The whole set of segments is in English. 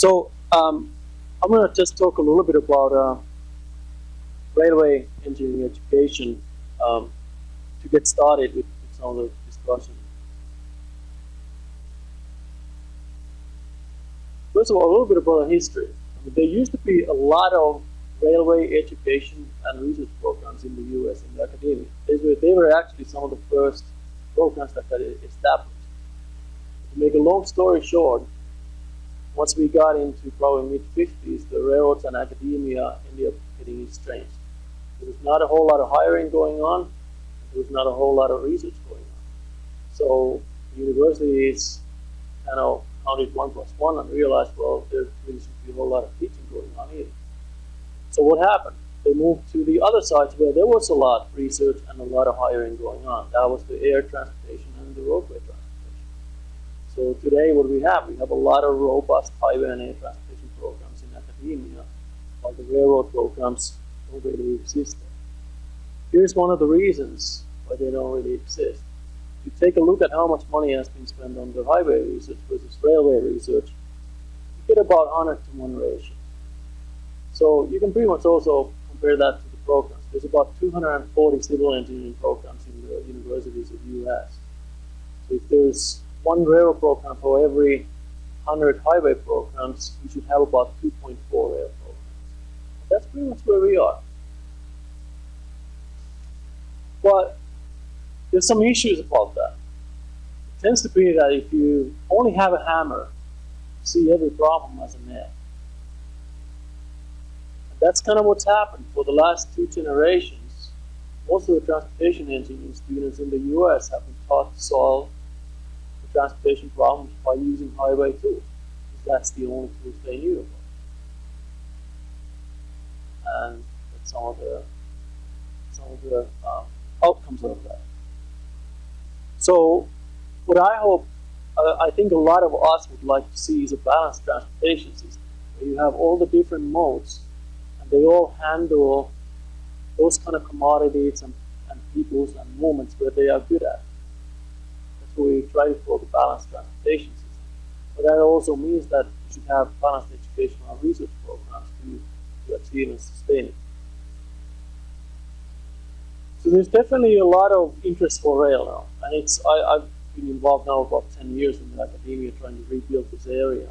So I'm going to just talk a little bit about railway engineering education to get started with some of the discussion. First of all, a little bit about the history. There used to be a lot of railway education and research programs in the U.S. in the academia. They were actually some of the first programs that got established. To make a long story short, once we got into probably mid-50s, the railroads and academia ended up getting estranged. There was not a whole lot of hiring going on. There was not a whole lot of research going on. So universities kind of counted 1 + 1 and realized, well, there really shouldn't be a whole lot of teaching going on either. So what happened? They moved to the other sides where there was a lot of research and a lot of hiring going on. That was the air transportation and the roadway transportation. So today what we have a lot of robust highway and air transportation programs in academia, while the railroad programs don't really exist there. Here's one of the reasons why they don't really exist. If you take a look at how much money has been spent on the highway research versus railway research, you get about 100-to-1 ratio. So you can pretty much also compare that to the programs. There's about 240 civil engineering programs in the universities of the US. So if there's one railroad program for every 100 highway programs, we should have about 2.4 rail programs. That's pretty much where we are. But there's some issues about that. It tends to be that if you only have a hammer, you see every problem as a nail. And that's kind of what's happened for the last 2 generations. Most of the transportation engineering students in the US have been taught to solve the transportation problems by using highway tools, because that's the only tools they knew about. And that's some of the outcomes of that. So what I think a lot of us would like to see is a balanced transportation system, where you have all the different modes, and they all handle those kind of commodities and peoples and movements where they are good at. That's what we try for the balanced transportation system. But that also means that you should have balanced educational and research programs to achieve and sustain it. So there's definitely a lot of interest for rail now, and I've been involved now about 10 years in the academia trying to rebuild this area,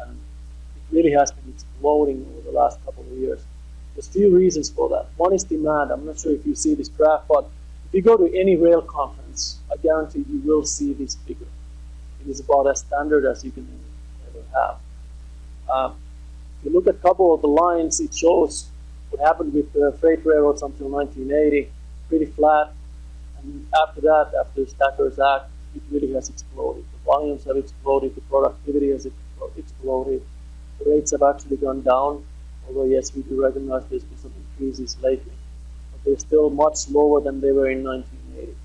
and it really has been exploding over the last couple of years. There's a few reasons for that. One is demand. I'm not sure if you see this graph, but if you go to any rail conference, I guarantee you will see this figure. It is about as standard as you can ever have. If you look at a couple of the lines, it shows what happened with the freight railroads until 1980. Pretty flat, and after that, after the Stackers Act, it really has exploded. The volumes have exploded, the productivity has exploded, the rates have actually gone down, although yes, we do recognize there's been some increases lately, but they're still much lower than they were in 1980.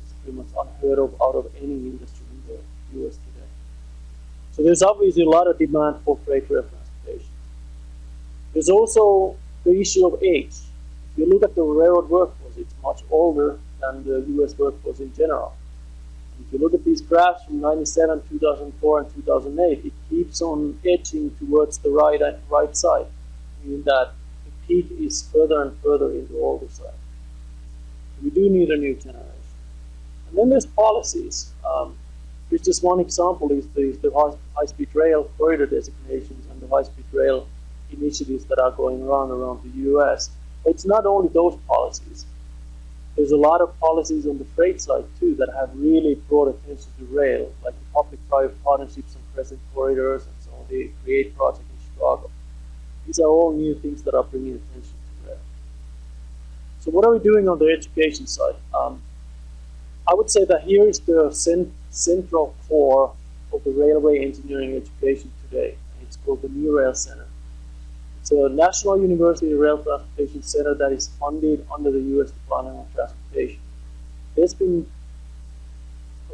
It's pretty much unheard of out of any industry in the US today. So there's obviously a lot of demand for freight rail transportation. There's also the issue of age. If you look at the railroad workforce, it's much older than the US workforce in general. And if you look at these graphs from 97, 2004, and 2008, it keeps on edging towards the right side, meaning that the peak is further and further in the older side. So we do need a new generation. And then there's policies. Here's just one example is the high-speed rail corridor designations and the high-speed rail initiatives that are going around the US. But it's not only those policies. There's a lot of policies on the freight side too that have really brought attention to rail, like the public-private partnerships on crescent corridors and some of the CREATE project in Chicago. These are all new things that are bringing attention to rail. So what are we doing on the education side? I would say that here is the central core of the railway engineering education today. It's called the New Rail Center. It's a National University Rail Transportation Center that is funded under the U.S. Department of Transportation. There's been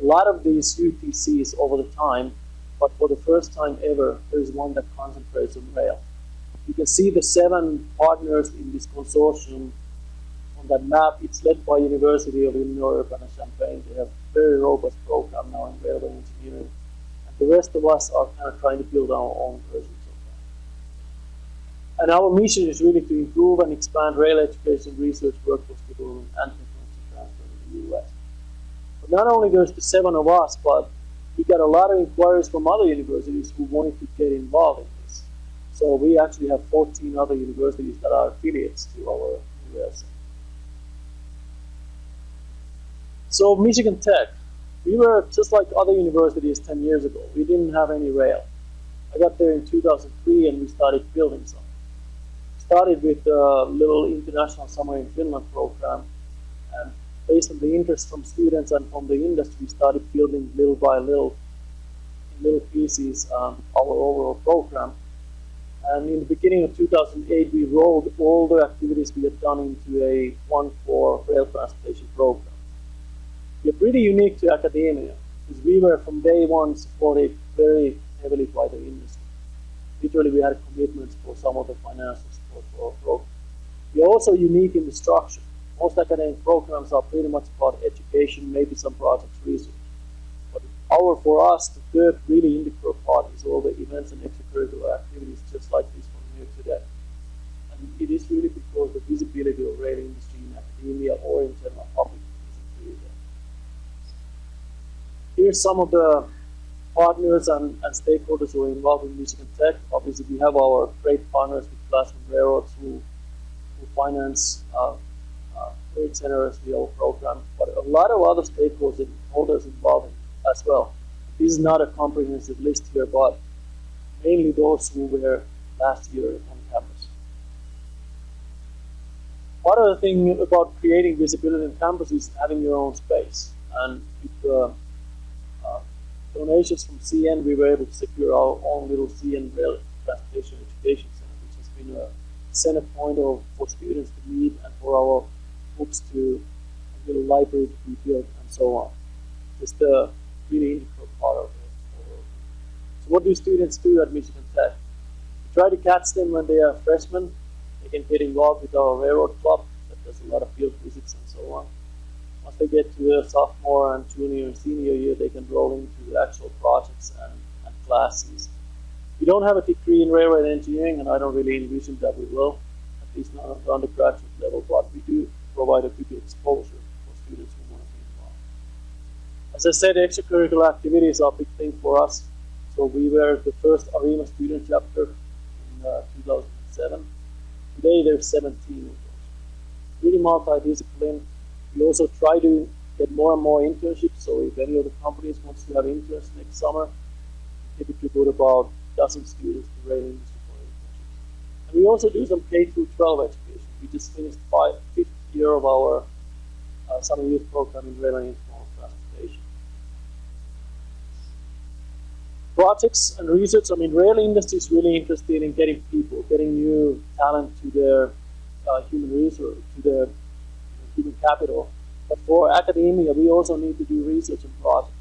a lot of these UTCs over the time, but for the first time ever, there is one that concentrates on rail. You can see the 7 partners in this consortium on that map. It's led by University of Illinois Urbana-Champaign. They have a very robust program now in railway engineering. And The rest of us are kind of trying to build our own versions of that. And our mission is really to improve and expand rail education, research, workforce development, and technology transfer in the US. But not only there's the 7 of us, but we got a lot of inquiries from other universities who wanted to get involved in this. So we actually have 14 other universities that are affiliates to our US. So Michigan Tech, we were just like other universities 10 years ago. We didn't have any rail. I got there in 2003 and we started building some. Started with a little international summer in Finland program, and based on the interest from students and from the industry, we started building little by little, in little pieces, our overall program. And in the beginning of 2008, we rolled all the activities we had done into a 1-4 rail transportation program. We're pretty unique to academia, because we were from day one supported very heavily by the industry. Literally, we had commitments for some of the financial support for our program. We are also unique in the structure. Most academic programs are pretty much about education, maybe some project research. But for us, the third really integral part is all the events and extracurricular activities, just like this one here today. And it is really because the visibility of rail industry in academia or in general public isn't really there. Here's some of the partners and stakeholders who are involved in Michigan Tech. Obviously, we have our great partners with Classroom Railroads who finance very generously our program, but a lot of other stakeholders involved as well. This is not a comprehensive list here, but mainly those who were last year on campus. One other thing about creating visibility on campus is having your own space. And with donations from CN, we were able to secure our own little CN Rail Transportation Education Center, which has been a center point for students to meet and for our books to a little library to be built and so on. Just a really integral part of it. So what do students do at Michigan Tech? We try to catch them when they are freshmen. They can get involved with our railroad club that does a lot of field visits and so on. Once they get to their sophomore and junior and senior year, they can roll into the actual projects and classes. We don't have a degree in railroad engineering, and I don't really envision that we will, at least not at the undergraduate level, but we do provide a good exposure for students who want to be involved. As I said, extracurricular activities are a big thing for us. So we were the first ARIMA student chapter in 2007. Today there's 17 of those. Really multidisciplinary. We also try to get more and more internships. So if any of the companies wants to have interns next summer, we typically go to about a dozen students to rail industry for internships. And we also do some K through 12 education. We just finished 5th year of our summer youth program in rail and international transportation. Projects and research. I mean, rail industry is really interested in getting people, getting new talent to their human resource, to their human capital. But for academia, we also need to do research and projects.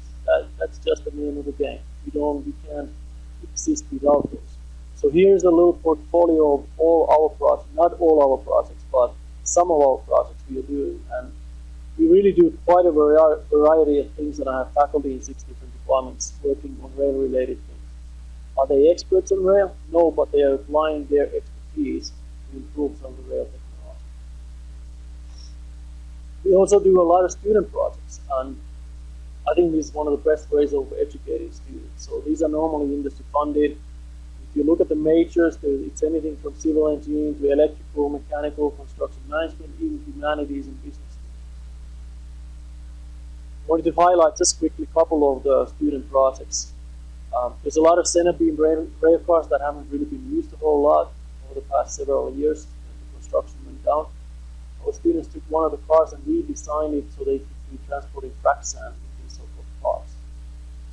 That's just the name of the game. We can't exist without those. So here's a little portfolio of all our projects, not all our projects, but some of our projects we are doing. And we really do quite a variety of things, and I have faculty in 6 different departments working on rail-related things. Are they experts in rail? No, but they are applying their expertise to improve some of the rail technology. We also do a lot of student projects, and I think this is one of the best ways of educating students. So these are normally industry funded. If you look at the majors, it's anything from civil engineering to electrical, mechanical, construction management, even humanities and business. I wanted to highlight just quickly a couple of the student projects. There's a lot of center beam rail cars that haven't really been used a whole lot over the past several years. The construction went down. Our students took one of the cars and redesigned it so they could be transporting frac sand in these so-called cars.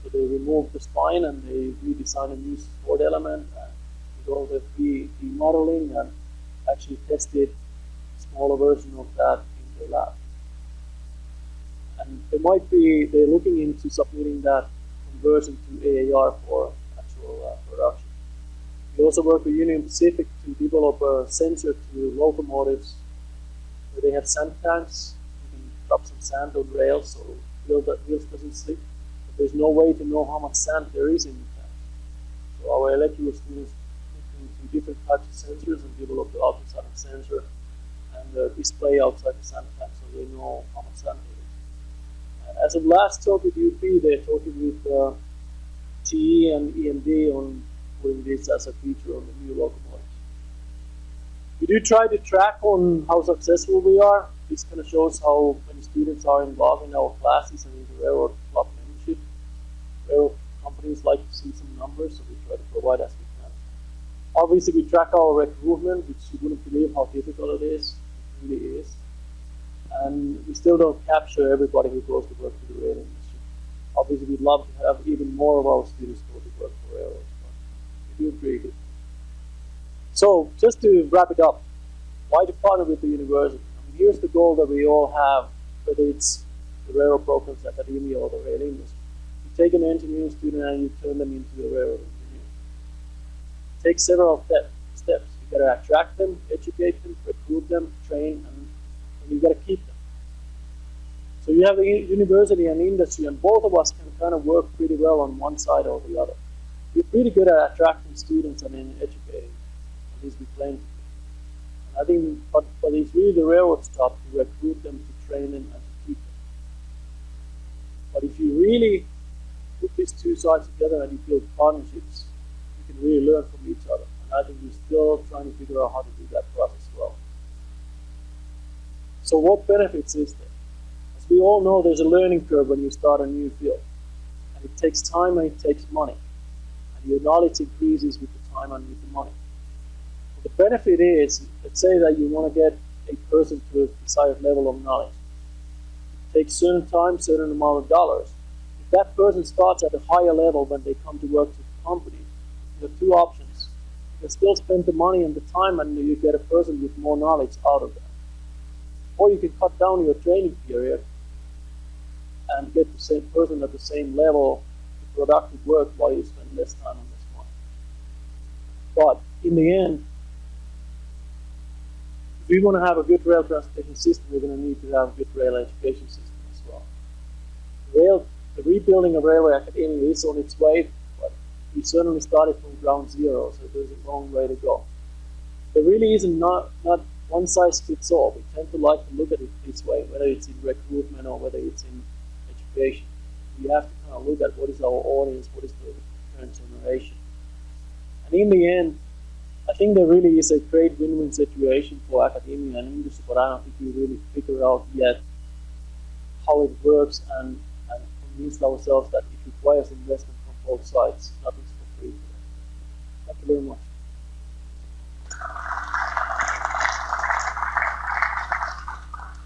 So they removed the spine and they redesigned a new support element and did all the 3D modeling and actually tested a smaller version of that in their lab. And they're looking into submitting that conversion to AAR for actual production. We also work with Union Pacific to develop a sensor to locomotives where they have sand tanks. You can drop some sand on rails so wheels doesn't slip. but there's no way to know how much sand there is in the tank. So our electrical students look into different types of sensors and develop the ultrasonic sensor and display outside the sand tank so they know how much sand there is. As of last talk with UP, they're talking with TE and EMD on putting this as a feature on the new locomotives. We do try to track on how successful we are. This kind of shows how many students are involved in our classes and in the railroad club membership. Railroad companies like to see some numbers, so we try to provide as we can. Obviously, we track our recruitment, which you wouldn't believe how difficult it is. It really is. And we still don't capture everybody who goes to work for the rail industry. Obviously, we'd love to have even more of our students go to work for railroads, but we do pretty good. So, just to wrap it up, why to partner with the university? I mean, here's the goal that we all have, whether it's the railroad programs, academia, or the rail industry. You take an engineering student and you turn them into a railroad engineer. It takes several steps. You've got to attract them, educate them, recruit them, train, and you've got to keep them. So you have the university and industry, and both of us can kind of work pretty well on one side or the other. We're pretty good at attracting students and then educating. At least we claim to be. And I think, but it's really the railroad's job to recruit them, to train them, and to keep them. But if you really put these two sides together and you build partnerships, you can really learn from each other. And I think we're still trying to figure out how to do that process well. So what benefits is there? As we all know, there's a learning curve when you start a new field. And it takes time and it takes money. And your knowledge increases with the time and with the money. The benefit is, let's say that you want to get a person to a desired level of knowledge. It takes certain time, certain amount of dollars. If that person starts at a higher level when they come to work to the company, you have two options. You can still spend the money and the time and you get a person with more knowledge out of that. Or you can cut down your training period and get the same person at the same level of productive work while you spend less time on this one. But in the end, if we want to have a good rail transportation system, we're going to need to have a good rail education system as well. The rebuilding of railway academia is on its way, but we certainly started from ground zero, so there's a long way to go. There really isn't not one size fits all. We tend to like to look at it this way, whether it's in recruitment or whether it's in education. We have to kind of look at what is our audience, what is the current generation. And in the end, I think there really is a great win-win situation for academia and industry, but I don't think we really figure out yet how it works and convince ourselves that it requires investment from both sides. Nothing's for free. Thank you very much.